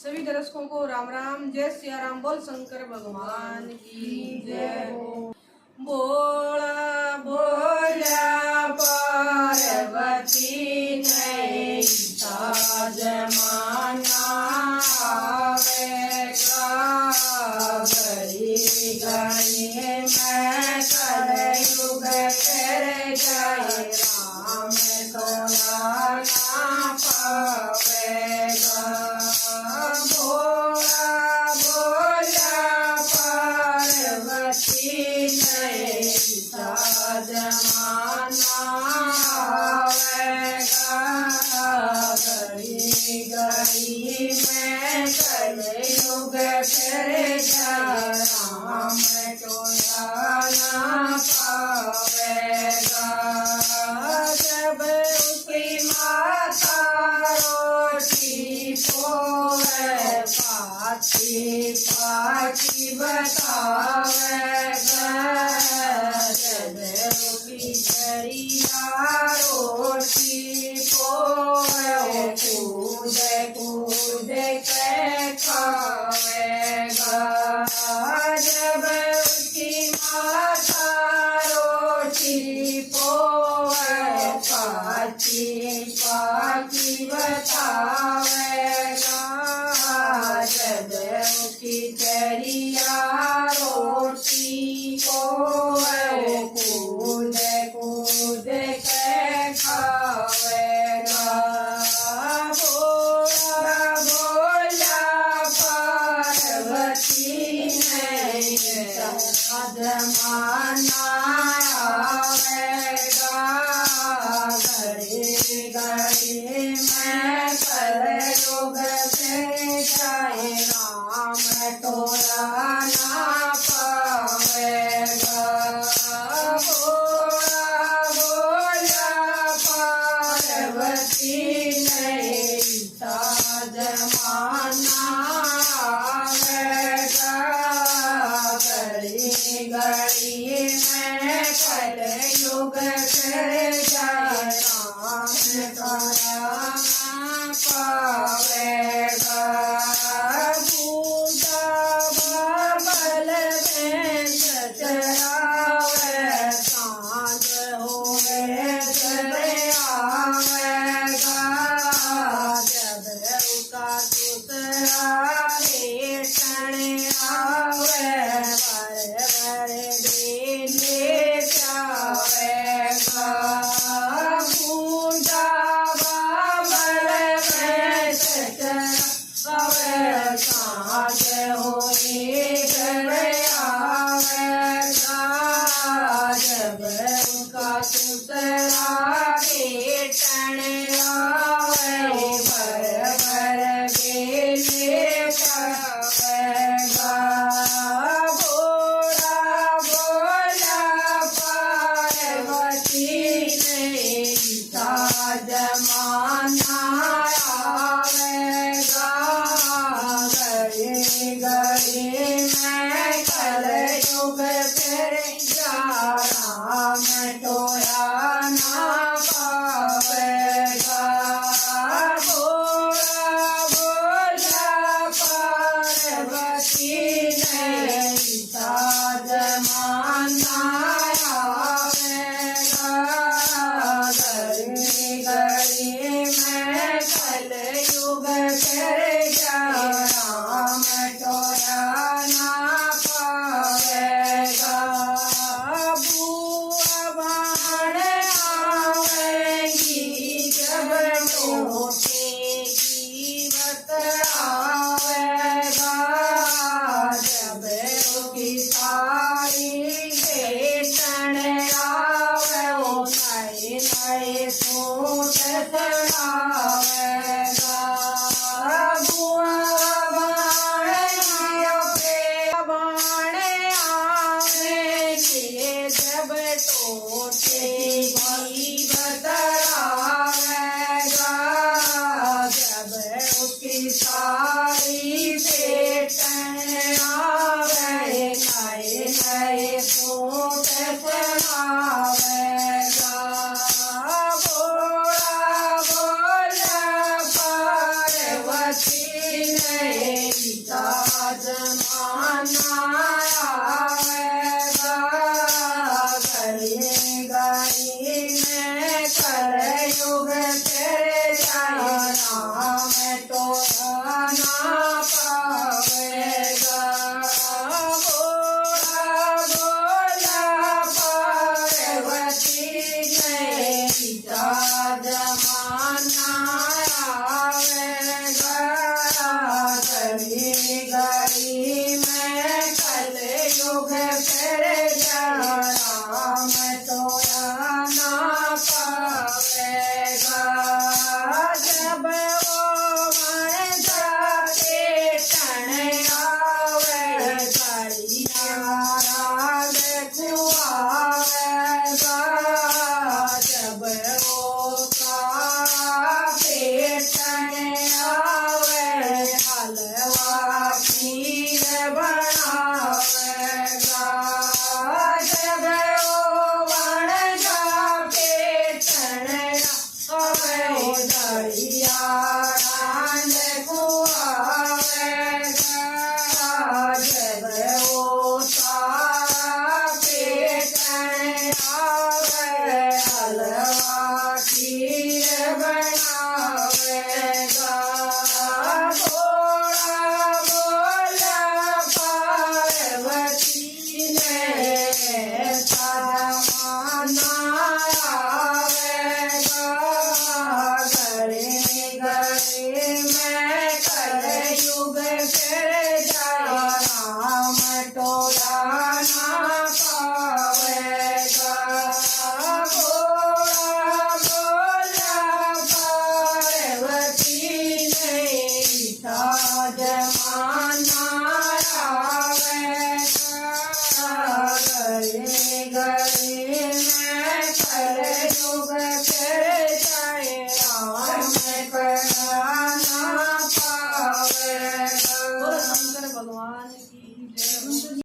सभी दर्शकों को राम राम, जय सिया राम। बोल शंकर भगवान की जय हो। बोला बोला पार्वती नहीं जमाना आवेगा, घड़ी घड़ी मैं कलयुग फिर जाए राम तो ना पावेगा। बोला बोला पार्वती नहीं जमाना आवेगा, घड़ी घड़ी में कलयुग फिर जाए राम तो ना पावेगा। जब उसकी माता रोटी पोए पाची पाची बतावेगा, जब उसकी जरिया रोटी पोए कूद कूद के खावेगा। जब उसकी माता रोटी पोए पाची पाची बतावेगा, जब उसकी जरिया रोटी पोए कूद कूद के खावेगा। बोला बोला पार्वती नहीं जमाना आवेगा, घड़ी घड़ी में कलयुग फिर जाए राम तोरा ना पावेगा। बोला बोला पार्वती नहीं जमाना आवेगा, घड़ी घड़ी में कलयुग फिर जाए राम तोरा ना पावेगा। पूजा बाबल में चचरावे, सांझ होवे चले आवेगा, जब उसका दूसरा रेटन आवे बड़े बड़े बेले जावेगा। पूजा बाबल में चचरावे, सांझ होए चले आवेगा, जब उसका दूसरा बेटन आवे भर भर बेले जावेगा। बोला बोला पार्वती नहीं जमाना आवेगा, घड़ी घड़ी में कलयुग फिर जा राम तोरा ना पावेगा। बोला बोला पार्वती नहीं जमाना आवेगा, घड़ी घड़ी में कलयुग फिर जा राम तोरा ना पावेगा। बुआ बाण आवेगी जब मोटे की बतलावेगा, जब उसकी सारी बेटन आवे वो नए नए सूट चढ़ावेगा। बुआ बाण आवेगी जब टोटे की बतलावेगा, जब उसकी सारी बेटन आवे नए नए सूट चढ़ावेगा। बोला बोला पार्वती नहीं जमाना आवेगा गली गली में कलयुग तेरे जाना में तो आना पावेगा बोला बोला पार्वती नहीं जमाना आवेगा गली गली में कलयुग तेरे जाना में तो आना पावेगा जब वो मर जाके क्षण आवे कलियारा देखो आवेगा जब वो पेटन आवे हलवा खीर बनावेगा जब वो बन जा पेटन आवे दरिया रांड को आवेगा जब वो पेटन आवे हलवा खीर बनावेगा बोला बोला पार्वती ने जमाना आवेगा गली गली में कलयुग तेरे जाना में तो आना पावेगा बोला बोला पार्वती नहीं जमाना आवेगा गली गली में कलयुग